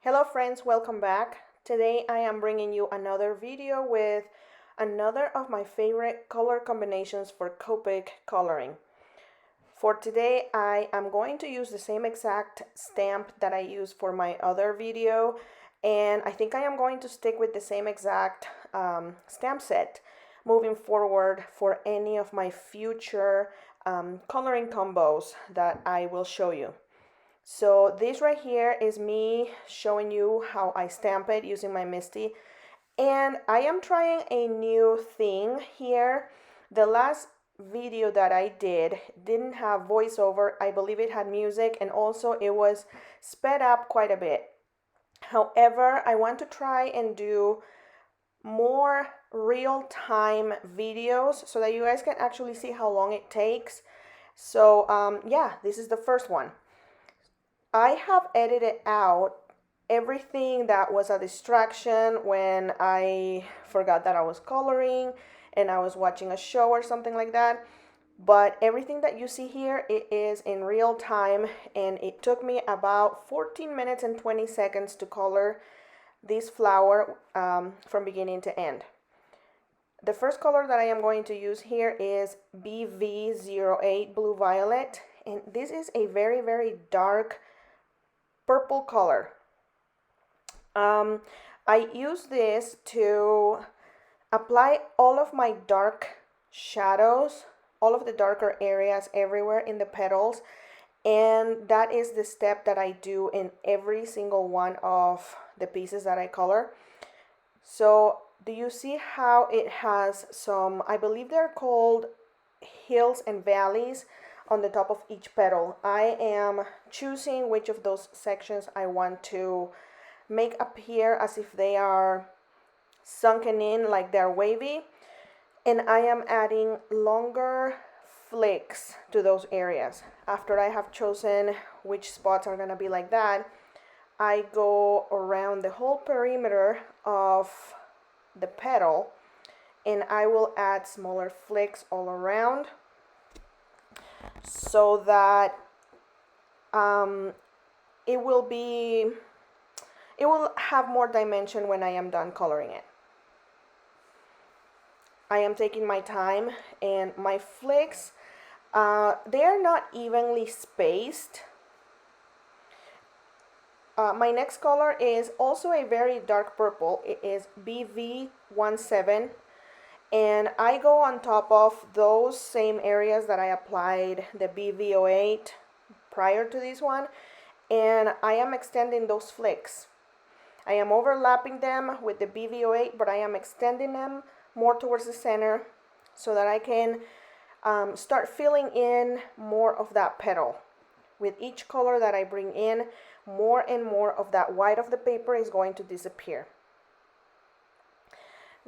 Hello friends, welcome back. Today I am bringing you another video with another of my favorite color combinations for copic coloring. For today I am going to use the same exact stamp that I used for my other video, and I think I am going to stick with the same exact stamp set moving forward for any of my future coloring combos that I will show you. So this right here is me showing you how I stamp it using my MISTI. And I am trying a new thing here. The last video that I didn't have voiceover. I believe it had music, and also it was sped up quite a bit. However, I want to try and do more real-time videos so that you guys can actually see how long it takes. So yeah, this is the first one. I have edited out everything that was a distraction when I forgot that I was coloring and I was watching a show or something like that. But everything that you see here, it is in real time, and it took me about 14 minutes and 20 seconds to color this flower from beginning to end. The first color that I am going to use here is BV08 Blue Violet, and this is a very, very dark purple color. I use this to apply all of my dark shadows, all of the darker areas everywhere in the petals, and that is the step that I do in every single one of the pieces that I color. So do you see how it has some, I believe they're called hills and valleys on the top of each petal? I am choosing which of those sections I want to make appear as if they are sunken in, like they're wavy, and I am adding longer flicks to those areas. After I have chosen which spots are going to be like that, I go around the whole perimeter of the petal and I will add smaller flicks all around, so that it will have more dimension when I am done coloring it. I am taking my time, and my flicks, they are not evenly spaced. My next color is also a very dark purple. It is BV17, and I go on top of those same areas that I applied the BV08 prior to this one, and I am extending those flicks. I am overlapping them with the BV08, but I am extending them more towards the center so that I can start filling in more of that petal. With each color that I bring in, more and more of that white of the paper is going to disappear.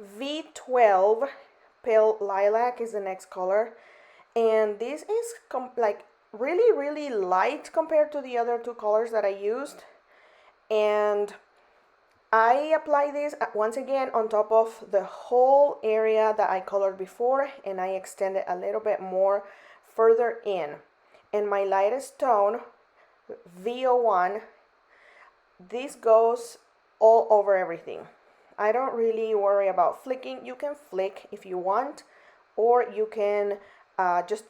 V12 Pale Lilac is the next color, and this is like really light compared to the other two colors that I used, and I apply this once again on top of the whole area that I colored before, and I extend it a little bit more further in. And my lightest tone, V01, this goes all over everything. I don't really worry about flicking. You can flick if you want, or you can just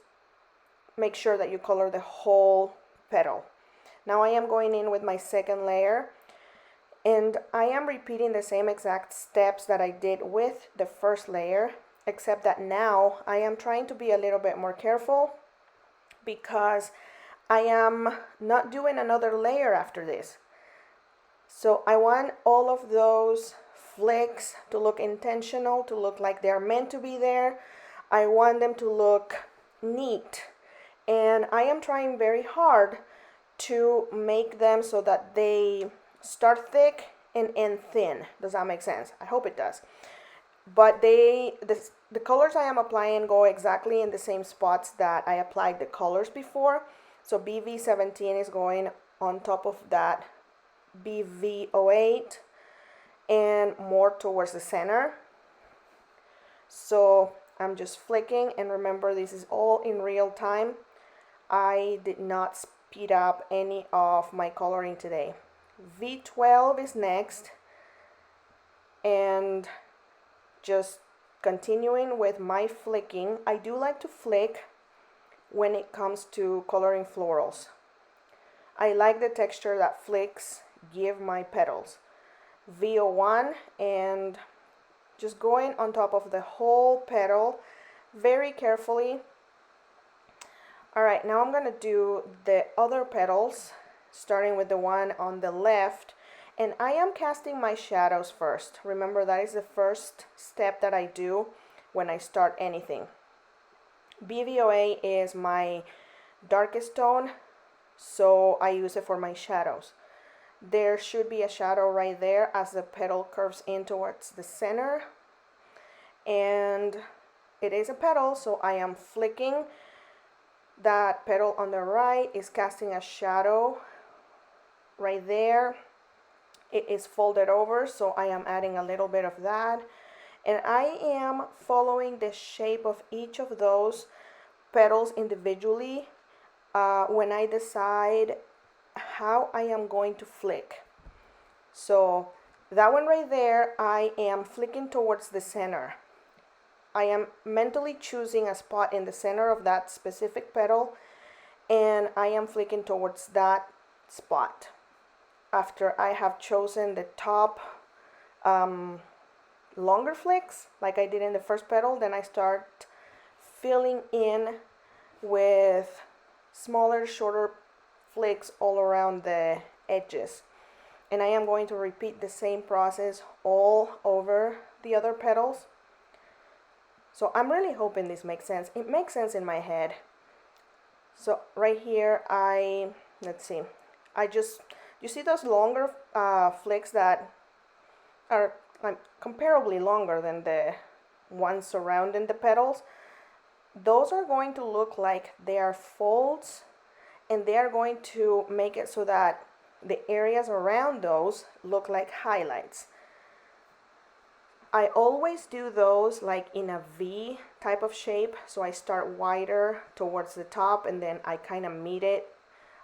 make sure that you color the whole petal. Now I am going in with my second layer, and I am repeating the same exact steps that I did with the first layer, except that now I am trying to be a little bit more careful because I am not doing another layer after this. So I want all of those flicks to look intentional, to look like they're meant to be there. I want them to look neat, and I am trying very hard to make them so that they start thick and end thin. Does that make sense? I hope it does. But the colors I am applying go exactly in the same spots that I applied the colors before. So BV17 is going on top of that BV08 and more towards the center. So I'm just flicking, and remember, this is all in real time. I did not speed up any of my coloring today. V12 is next, and just continuing with my flicking. I do like to flick when it comes to coloring florals. I like the texture that flicks give my petals. V01, and just going on top of the whole petal very carefully. Alright, now I'm going to do the other petals, starting with the one on the left, and I am casting my shadows first. Remember, that is the first step that I do when I start anything. BVOA is my darkest tone, so I use it for my shadows. There should be a shadow right there as the petal curves in towards the center, and it is a petal, so I am flicking. That petal on the right is casting a shadow right there. It is folded over, so I am adding a little bit of that. And I am following the shape of each of those petals individually when I decide how I am going to flick. So that one right there, I am flicking towards the center. I am mentally choosing a spot in the center of that specific petal, and I am flicking towards that spot. After I have chosen the top longer flicks, like I did in the first petal, then I start filling in with smaller, shorter flicks all around the edges. And I am going to repeat the same process all over the other petals. So I'm really hoping this makes sense. It makes sense in my head. So right here, let's see, you see those longer flicks that are comparably longer than the ones surrounding the petals? Those are going to look like they are folds, and they are going to make it so that the areas around those look like highlights. I always do those like in a V type of shape, so I start wider towards the top and then I kind of meet it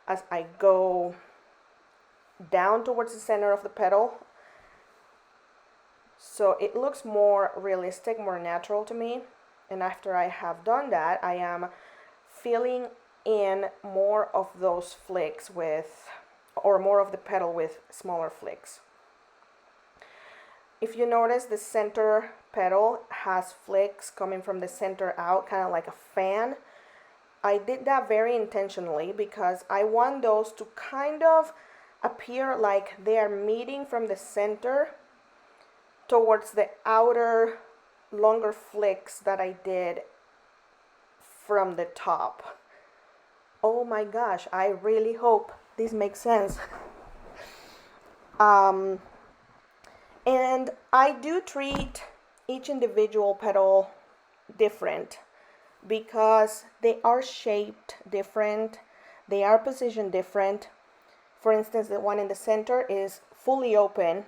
as I go down towards the center of the petal. So it looks more realistic, more natural to me. And after I have done that, I am filling in more of those flicks or more of the petal with smaller flicks. If you notice, the center petal has flicks coming from the center out, kind of like a fan. I did that very intentionally because I want those to kind of appear like they are meeting from the center towards the outer longer flicks that I did from the top. Oh my gosh, I really hope this makes sense. And I do treat each individual petal different because they are shaped different, they are positioned different. For instance, the one in the center is fully open.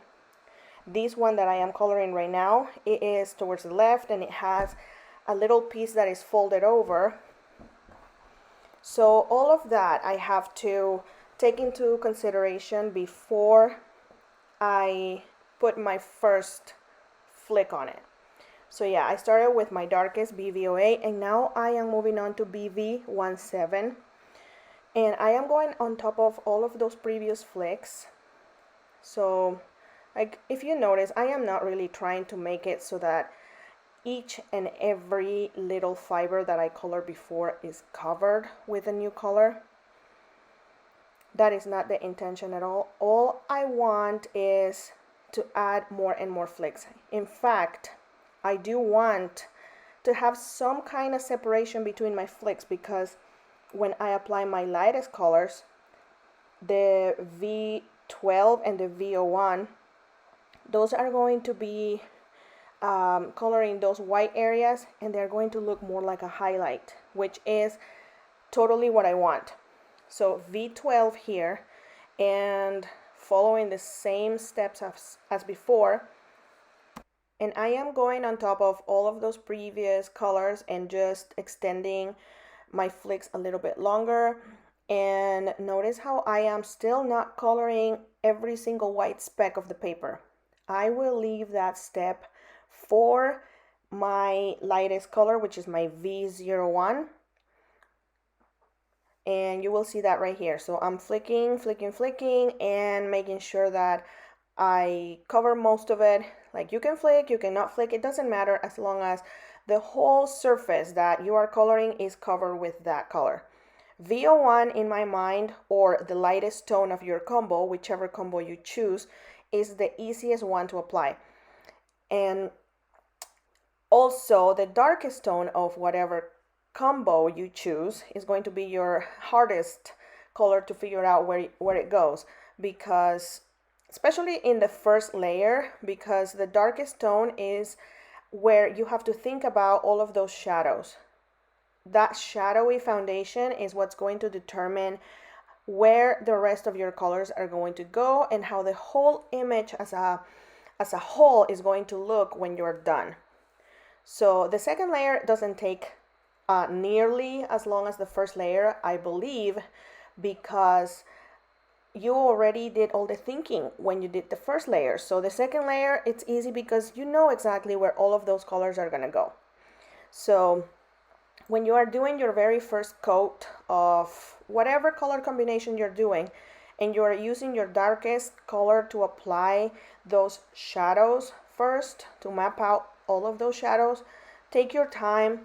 This one that I am coloring right now, it is towards the left and it has a little piece that is folded over. So all of that I have to take into consideration before I put my first flick on it. So yeah, I started with my darkest BVOA, and now I am moving on to BV17, and I am going on top of all of those previous flicks. So like, if you notice, I am not really trying to make it so that each and every little fiber that I colored before is covered with a new color. That is not the intention at all. All I want is to add more and more flicks. In fact, I do want to have some kind of separation between my flicks, because when I apply my lightest colors, the V12 and the V01, those are going to be coloring those white areas, and they're going to look more like a highlight, which is totally what I want. So V12 here, and following the same steps as before, and I am going on top of all of those previous colors and just extending my flicks a little bit longer. And notice how I am still not coloring every single white speck of the paper. I will leave that step for my lightest color, which is my V01. And you will see that right here. So I'm flicking and making sure that I cover most of it. Like, you can flick, you cannot flick, it doesn't matter, as long as the whole surface that you are coloring is covered with that color. V01 in my mind, or the lightest tone of your combo, whichever combo you choose, is the easiest one to apply. And also the darkest tone of whatever combo you choose is going to be your hardest color to figure out where it goes, because especially in the first layer, because the darkest tone is where you have to think about all of those shadows. That shadowy foundation is what's going to determine where the rest of your colors are going to go and how the whole image as a whole is going to look when you're done. So the second layer doesn't take nearly as long as the first layer, I believe, because you already did all the thinking when you did the first layer. So the second layer, it's easy because you know exactly where all of those colors are gonna go. So when you are doing your very first coat of whatever color combination you're doing, and you are using your darkest color to apply those shadows first, to map out all of those shadows, take your time,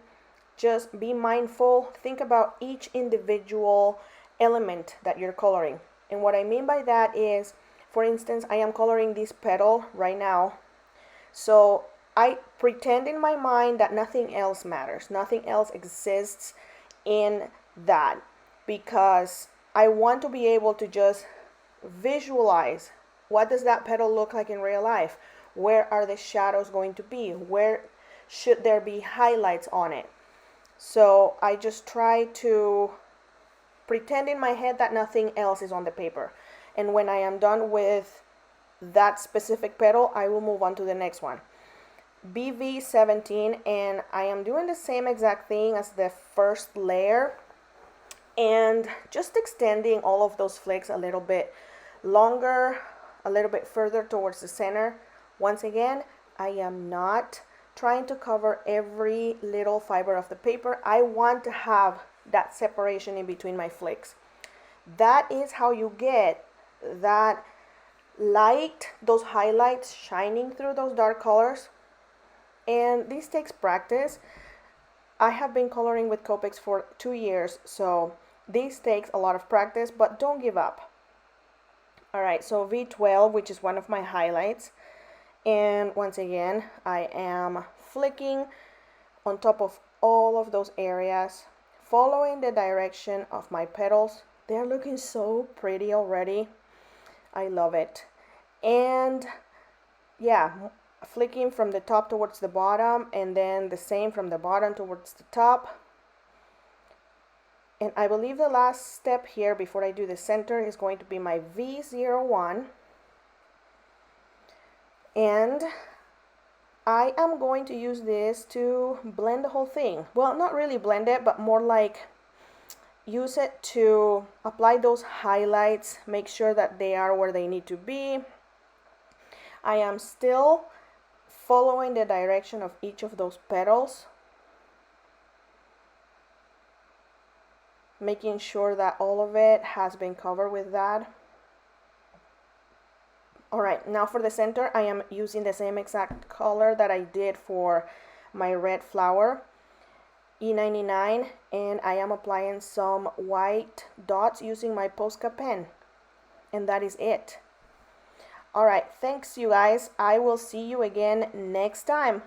just be mindful, think about each individual element that you're coloring. And what I mean by that is, for instance, I am coloring this petal right now. So I pretend in my mind that nothing else matters, nothing else exists in that, because I want to be able to just visualize, what does that petal look like in real life? Where are the shadows going to be? Where should there be highlights on it? So I just try to pretend in my head that nothing else is on the paper. And when I am done with that specific petal, I will move on to the next one. BV17, and I am doing the same exact thing as the first layer, and just extending all of those flicks a little bit longer, a little bit further towards the center. Once again, I am not trying to cover every little fiber of the paper. I want to have that separation in between my flicks. That is how you get that light, those highlights shining through those dark colors. And this takes practice. I have been coloring with Copics for 2 years, so this takes a lot of practice, but don't give up. Alright, so V12, which is one of my highlights, and once again I am flicking on top of all of those areas, following the direction of my petals. They're looking so pretty already. I love it. And yeah, flicking from the top towards the bottom, and then the same from the bottom towards the top. And I believe the last step here before I do the center is going to be my V01. And I am going to use this to blend the whole thing. Well, not really blend it, but more like use it to apply those highlights, make sure that they are where they need to be. I am still following the direction of each of those petals, making sure that all of it has been covered with that. Alright, now for the center, I am using the same exact color that I did for my red flower, E99, and I am applying some white dots using my Posca pen, and that is it. Alright, thanks you guys. I will see you again next time.